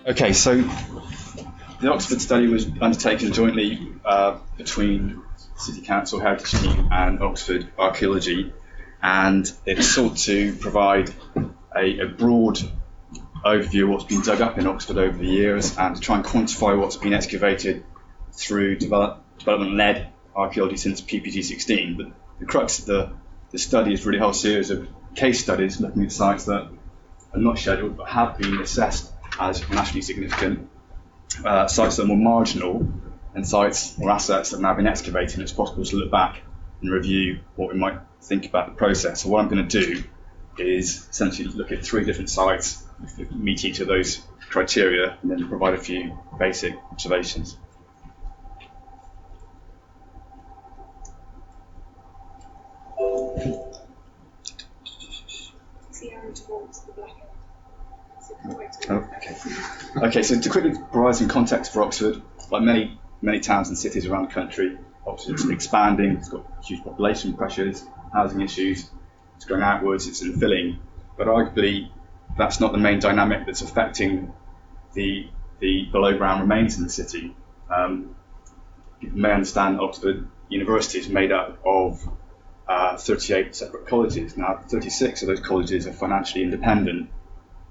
Okay, so the Oxford study was undertaken jointly between City Council Heritage Team and Oxford Archaeology, and it sought to provide a broad overview of what's been dug up in Oxford over the years and to try and quantify what's been excavated through development-led archaeology since PPG 16. But the crux of the study is really a whole series of case studies looking at sites that are not scheduled but have been assessed as nationally significant, sites that are more marginal, and sites or assets that have now been excavated, and it's possible to look back and review what we might think about the process. So what I'm going to do is essentially look at 3 different sites, meet each of those criteria, and then provide a few basic observations. Okay, so to quickly provide some context for Oxford, like many towns and cities around the country, Oxford's expanding, it's got huge population pressures, housing issues, it's going outwards, it's infilling, but arguably that's not the main dynamic that's affecting the below ground remains in the city. People may understand Oxford University is made up of 38 separate colleges. Now 36 of those colleges are financially independent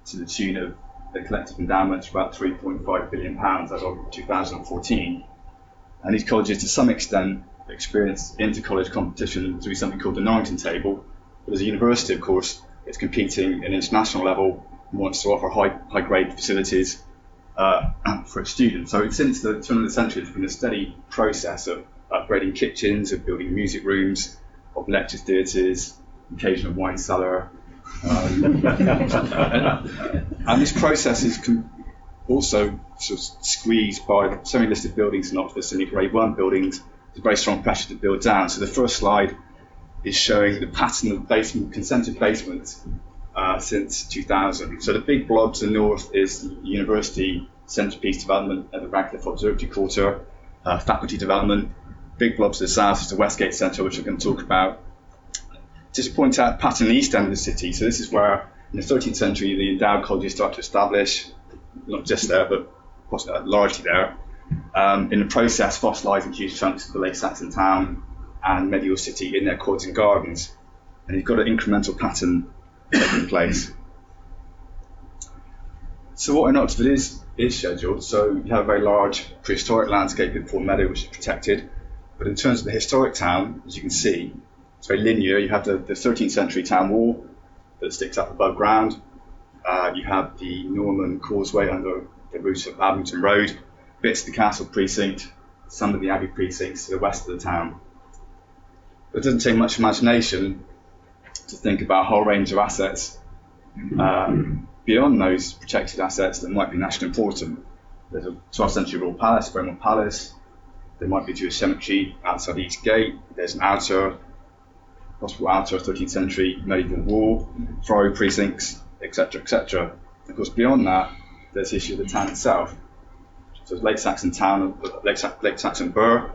to the tune of the collective endowments of about £3.5 billion as of 2014. And these colleges to some extent experience inter-college competition through something called the Norrington Table. But as a university, of course, it's competing at an international level and wants to offer high-grade facilities for its students. So since the turn of the century, it's been a steady process of upgrading kitchens, of building music rooms, of lecture theatres, occasional wine cellar. And this process is also sort of squeezed by so many listed buildings in Oxford, certainly grade 1 buildings. There's very strong pressure to build down. So the first slide is showing the pattern of concentric basements since 2000. So the big blob to the north is the university centrepiece development at the Radcliffe Observatory Quarter, faculty development. Big blobs to the south is the Westgate Centre, which I'm going to talk about. Just to point out pattern in the east end of the city. So this is where in the 13th century the endowed colleges start to establish, not just there, but largely there. In the process, fossilising huge chunks of the late Saxon town and medieval city in their courts and gardens. And you've got an incremental pattern taking place. So what in Oxford is scheduled. So you have a very large prehistoric landscape in Ford Meadow, which is protected. But in terms of the historic town, as you can see, it's very linear. You have the 13th century town wall that sticks up above ground. You have the Norman causeway under the route of Abington Road, bits of the castle precinct, some of the abbey precincts to the west of the town. But it doesn't take much imagination to think about a whole range of assets beyond those protected assets that might be nationally important. There's a 12th century royal palace, Beaumont Palace. There might be a Jewish cemetery outside the East Gate. There's an possible outer 13th century medieval wall, friary precincts, etc., etc. Of course, beyond that, there's the issue of the town itself. So it's Late Saxon town, Late Saxon burh.